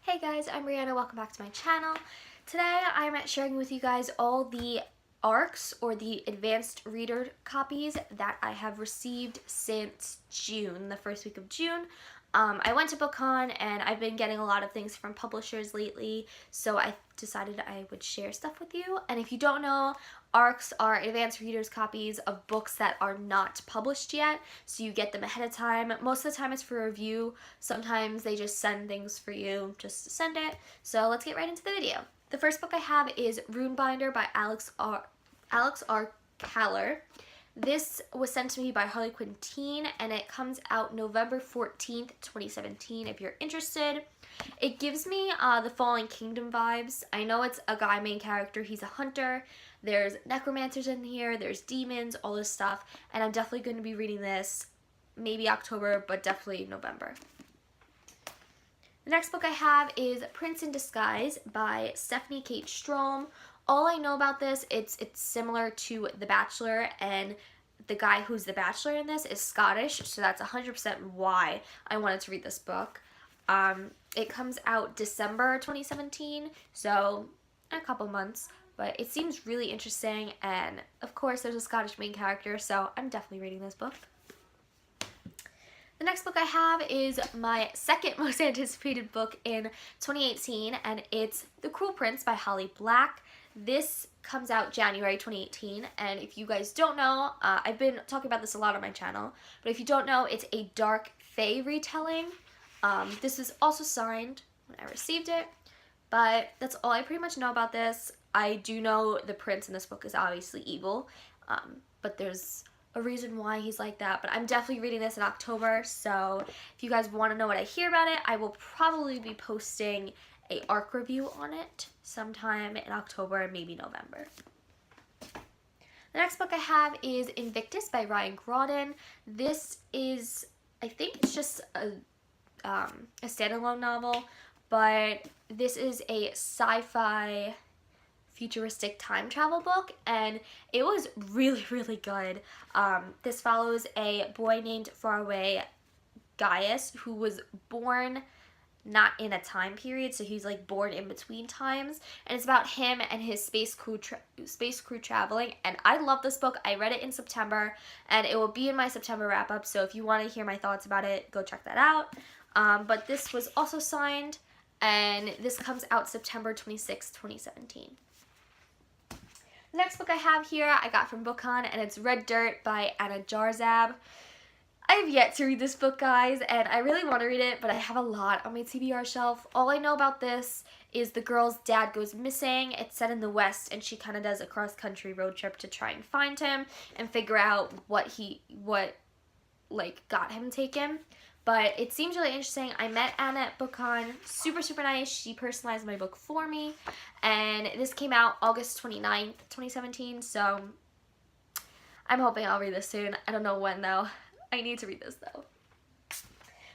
Hey guys, I'm Brianna. Welcome back to my channel. Today I'm sharing with you guys all the ARCS or the advanced reader copies that I have received since June, the first week of June. I went to BookCon and I've been getting a lot of things from publishers lately, so I decided I would share stuff with you. And if you don't know, ARCS are advanced readers copies of books that are not published yet, so you get them ahead of time. Most of the time it's for review. Sometimes they just send things for you just to send it. So let's get right into the video. The first book I have is Runebinder by Alex R. Kaller. This was sent to me by Harley Quinn Teen, and it comes out November 14th, 2017, if you're interested. It gives me the Fallen Kingdom vibes. I know it's a guy main character, he's a hunter, there's necromancers in here, there's demons, all this stuff, and I'm definitely going to be reading this maybe October, but definitely November. The next book I have is Prince in Disguise by Stephanie Kate Strom. All I know about this, it's similar to The Bachelor, and the guy who's the Bachelor in this is Scottish, so that's 100% why I wanted to read this book. It comes out December 2017, so in a couple months, but it seems really interesting, and of course there's a Scottish main character, so I'm definitely reading this book. The next book I have is my second most anticipated book in 2018, and it's The Cruel Prince by Holly Black. This comes out January 2018, and if you guys don't know, I've been talking about this a lot on my channel, but if you don't know, it's a dark fae retelling. This is also signed when I received it, but that's all I pretty much know about this. I do know the prince in this book is obviously evil, but there's a reason why he's like that, but I'm definitely reading this in October, so if you guys want to know what I hear about it, I will probably be posting a ARC review on it sometime in October, maybe November. The next book I have is Invictus by Ryan Graudin. This is, I think it's just a standalone novel, but this is a sci-fi futuristic time travel book, and it was really good. This follows a boy named Faraway Gaius who was born not in a time period, so he's like born in between times, and it's about him and his space crew traveling. And I love this book. I read it in September, and it will be in my September wrap up, so if you want to hear my thoughts about it, go check that out. But this was also signed, and this comes out September 26, 2017. The next book I have here I got from BookCon, and it's Red Dirt by Anna Jarzab. I have yet to read this book, guys, and I really want to read it, but I have a lot on my TBR shelf. All I know about this is the girl's dad goes missing. It's set in the West, and she kind of does a cross-country road trip to try and find him and figure out what got him taken. But it seems really interesting. I met Anna at BookCon. Super nice. She personalized my book for me, and this came out August 29th, 2017, so I'm hoping I'll read this soon. I don't know when, though. I need to read this, though.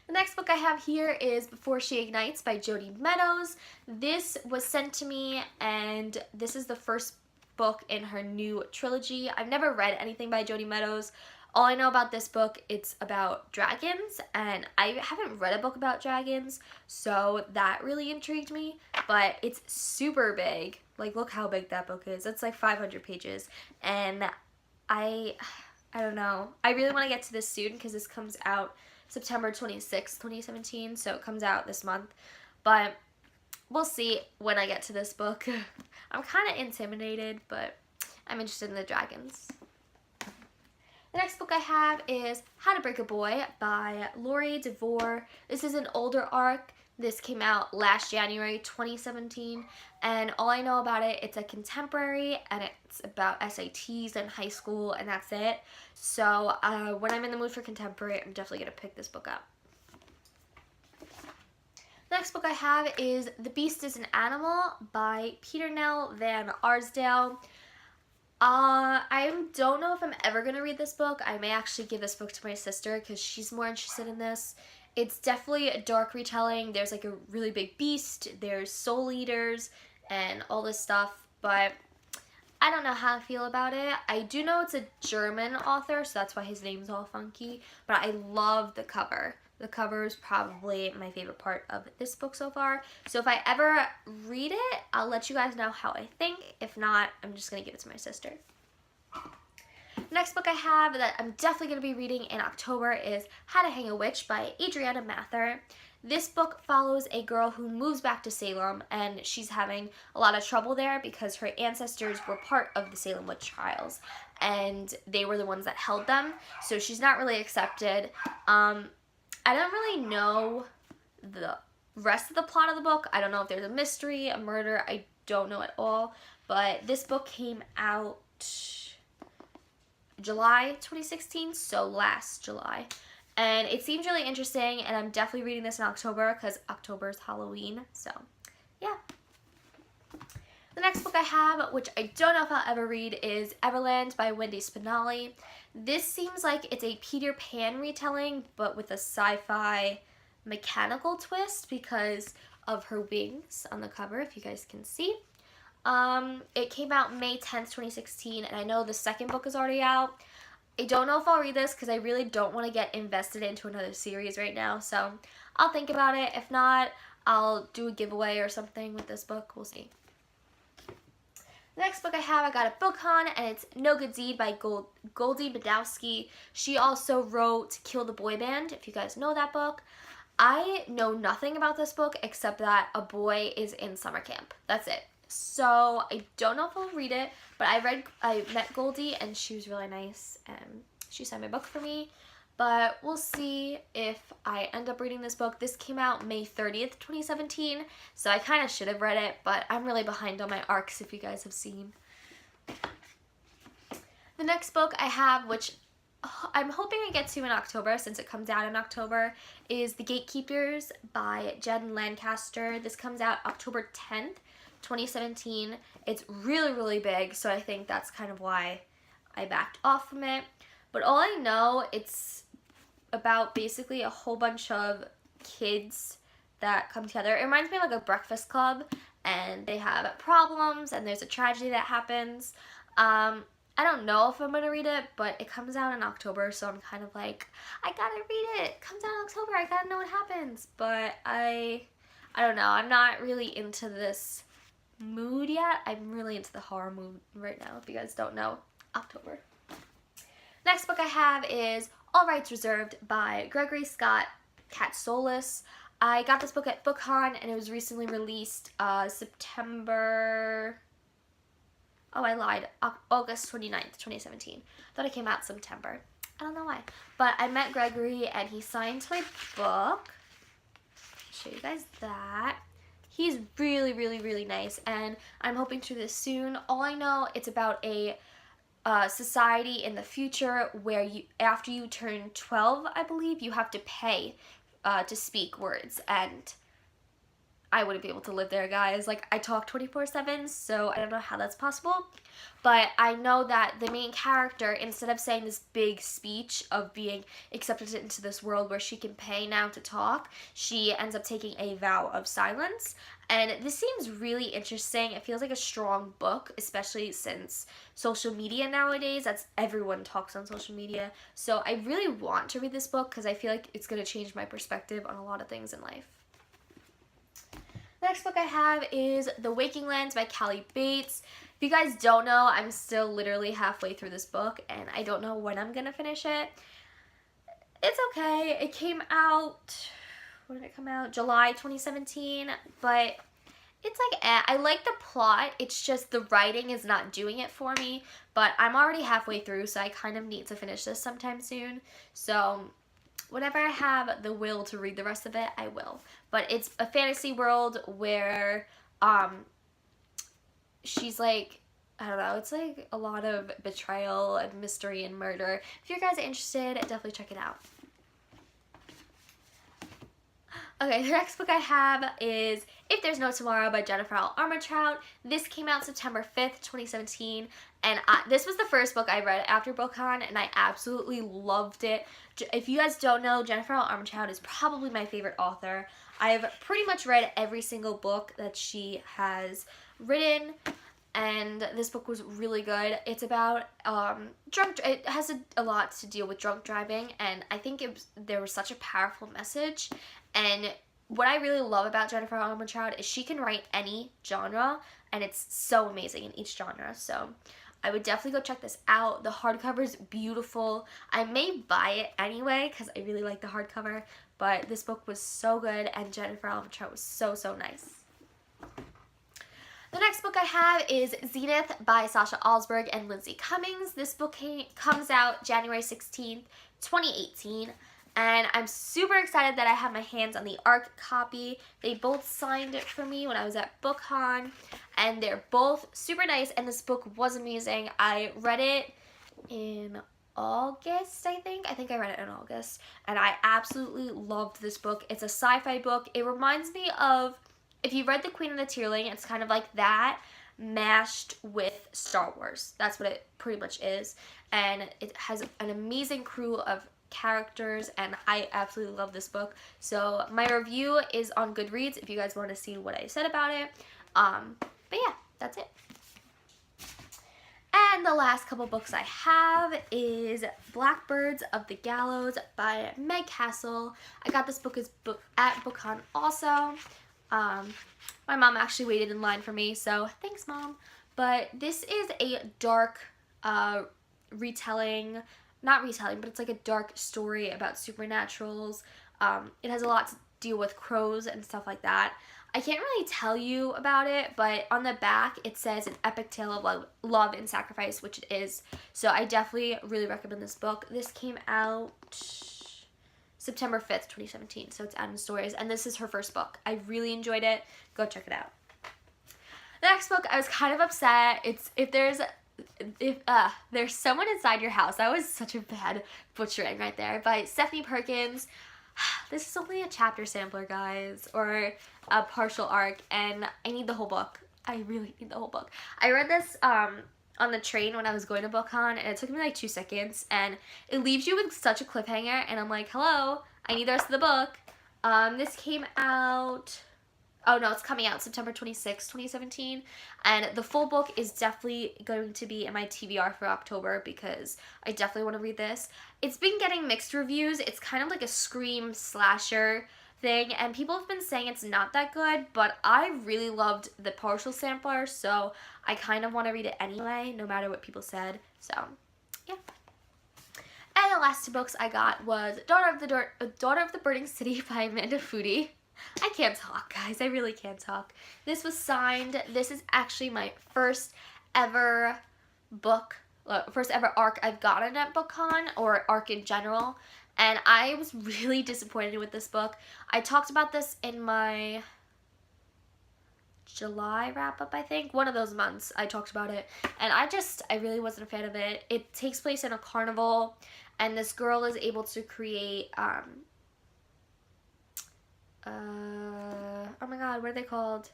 The next book I have here is Before She Ignites by Jodi Meadows. This was sent to me, and this is the first book in her new trilogy. I've never read anything by Jodi Meadows. All I know about this book, it's about dragons, and I haven't read a book about dragons, so that really intrigued me, but it's super big. Like, look how big that book is. It's like 500 pages, and I don't know. I really want to get to this soon because this comes out September 26, 2017, so it comes out this month. But we'll see when I get to this book. I'm kind of intimidated, but I'm interested in the dragons. The next book I have is How to Break a Boy by Laurie DeVore. This is an older ARC. This came out last January 2017, and all I know about it, it's a contemporary, and it's about SATs and high school, and that's it. So when I'm in the mood for contemporary, I'm definitely going to pick this book up. The next book I have is The Beast is an Animal by Peter Nell Van Arsdale. I don't know if I'm ever going to read this book. I may actually give this book to my sister because she's more interested in this. It's definitely a dark retelling. There's like a really big beast, there's soul eaters, and all this stuff, but I don't know how I feel about it. I do know it's a German author, so that's why his name's all funky, but I love the cover. The cover is probably my favorite part of this book so far. So if I ever read it, I'll let you guys know how I think. If not, I'm just going to give it to my sister. Next book I have that I'm definitely going to be reading in October is How to Hang a Witch by Adriana Mather. This book follows a girl who moves back to Salem, and she's having a lot of trouble there because her ancestors were part of the Salem witch trials, and they were the ones that held them, so she's not really accepted. I don't really know the rest of the plot of the book. I don't know if there's a mystery, a murder. I don't know at all, but this book came out July 2016, so last July. And it seems really interesting, and I'm definitely reading this in October because October is Halloween, so yeah. The next book I have, which I don't know if I'll ever read, is Everland by Wendy Spinelli. This seems like it's a Peter Pan retelling, but with a sci-fi mechanical twist because of her wings on the cover, if you guys can see. It came out May 10th, 2016, and I know the second book is already out. I don't know if I'll read this because I really don't want to get invested into another series right now, so I'll think about it. If not, I'll do a giveaway or something with this book. We'll see. The next book I have, I got at BookCon, and it's No Good Deed by Goldie Badowski. She also wrote Kill the Boy Band, if you guys know that book. I know nothing about this book except that a boy is in summer camp. That's it. So I don't know if I'll read it, but I met Goldie and she was really nice and she signed my book for me. But we'll see if I end up reading this book. This came out May 30th, 2017, so I kind of should have read it, but I'm really behind on my ARCS if you guys have seen. The next book I have, which I'm hoping I get to in October since it comes out in October, is The Gatekeepers by Jen Lancaster. This comes out October 10th. 2017. It's really, really big, so I think that's kind of why I backed off from it. But all I know, it's about basically a whole bunch of kids that come together. It reminds me of like a Breakfast Club, and they have problems, and there's a tragedy that happens. I don't know if I'm going to read it, but it comes out in October, so I'm kind of like, I gotta read it. It comes out in October. I gotta know what happens. But I don't know. I'm not really into this mood yet. I'm really into the horror mood right now, if you guys don't know. October. Next book I have is All Rights Reserved by Gregory Scott Katsolis. I got this book at BookCon and it was recently released September... Oh, I lied. August 29th, 2017. Thought it came out September. I don't know why. But I met Gregory and he signed my book. I'll show you guys that. He's really, really, really nice, and I'm hoping to do this soon. All I know, it's about a society in the future where you, after you turn 12, I believe, you have to pay to speak words, and I wouldn't be able to live there, guys. Like, I talk 24/7, so I don't know how that's possible. But I know that the main character, instead of saying this big speech of being accepted into this world where she can pay now to talk, she ends up taking a vow of silence. And this seems really interesting. It feels like a strong book, especially since social media nowadays, everyone talks on social media. So I really want to read this book because I feel like it's going to change my perspective on a lot of things in life. The next book I have is The Waking Lands by Callie Bates. If you guys don't know, I'm still literally halfway through this book, and I don't know when I'm going to finish it. It's okay. It came out, when did it come out? July 2017, but it's like, I like the plot. It's just the writing is not doing it for me, but I'm already halfway through, so I kind of need to finish this sometime soon. So whenever I have the will to read the rest of it, I will. But it's a fantasy world where she's like, I don't know, it's like a lot of betrayal and mystery and murder. If you guys are interested, definitely check it out. Okay, the next book I have is If There's No Tomorrow by Jennifer L. Armentrout. This came out September 5th, 2017, and this was the first book I read after BookCon, and I absolutely loved it. If you guys don't know, Jennifer L. Armentrout is probably my favorite author. I've pretty much read every single book that she has written. and this book was really good. It's about it has a lot to deal with drunk driving, and I think there was such a powerful message. And what I really love about Jennifer Armentrout is she can write any genre, and it's so amazing in each genre. So I would definitely go check this out. The hardcover is beautiful. I may buy it anyway because I really like the hardcover, but this book was so good, and Jennifer Armentrout was so, so nice. The next book I have is Zenith by Sasha Alsberg and Lindsay Cummings. This book comes out January 16th, 2018. And I'm super excited that I have my hands on the ARCS copy. They both signed it for me when I was at BookCon, and they're both super nice, and this book was amazing. I read it in August, I think. I think I read it in August, and I absolutely loved this book. It's a sci-fi book. It reminds me of, if you read The Queen and the Tearling, it's kind of like that mashed with Star Wars. That's what it pretty much is, and it has an amazing crew of characters, and I absolutely love this book. So my review is on Goodreads if you guys want to see what I said about it. But yeah, that's it. And the last couple books I have is Blackbirds of the Gallows by Meg Castle. I got this book at BookCon also. My mom actually waited in line for me, so thanks, Mom. But this is a dark retelling, not retelling, but it's like a dark story about supernaturals. It has a lot to deal with crows and stuff like that. I can't really tell you about it, but on the back it says an epic tale of love and sacrifice, which it is. So I definitely really recommend this book. This came out September 5th, 2017, so it's out in stores, and this is her first book. I really enjoyed it. Go check it out. The next book, I was kind of upset. It's If There's Someone Inside Your House. That was such a bad butchering right there. By Stephanie Perkins. This is only a chapter sampler, guys, or a partial arc, and I need the whole book. I really need the whole book. I read this on the train when I was going to BookCon, and it took me like 2 seconds, and it leaves you with such a cliffhanger, and I'm like, hello, I need the rest of the book. This came out, oh no, it's coming out September 26, 2017, and the full book is definitely going to be in my TBR for October because I definitely want to read this. It's been getting mixed reviews. It's kind of like a Scream slasher thing, and people have been saying it's not that good, but I really loved the partial sampler, so I kind of want to read it anyway, no matter what people said. So yeah. And the last 2 books I got was Daughter of the Burning City by Amanda Foody. I can't talk, guys. I really can't talk. This was signed. This is actually my first ever book, first ever ARC I've gotten at BookCon, or ARC in general, and I was really disappointed with this book. I talked about this in my July wrap-up, I think. One of those months I talked about it, and I really wasn't a fan of it. It takes place in a carnival, and this girl is able to create, oh my god, what are they called?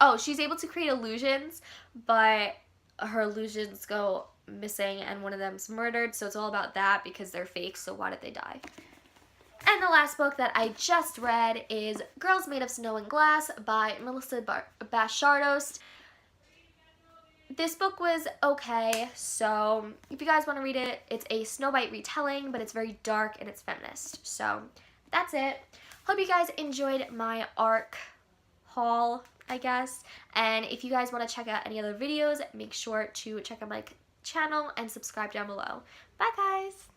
Oh, she's able to create illusions, but her illusions go missing and one of them's murdered, so it's all about that because they're fake, so why did they die? And the last book that I just read is Girls Made of Snow and Glass by Melissa Bashardos. This book was okay, so if you guys want to read it, it's a Snow White retelling, but it's very dark and it's feminist. So that's it. Hope you guys enjoyed my ARC haul, I guess. And if you guys want to check out any other videos, make sure to check out my channel and subscribe down below. Bye, guys!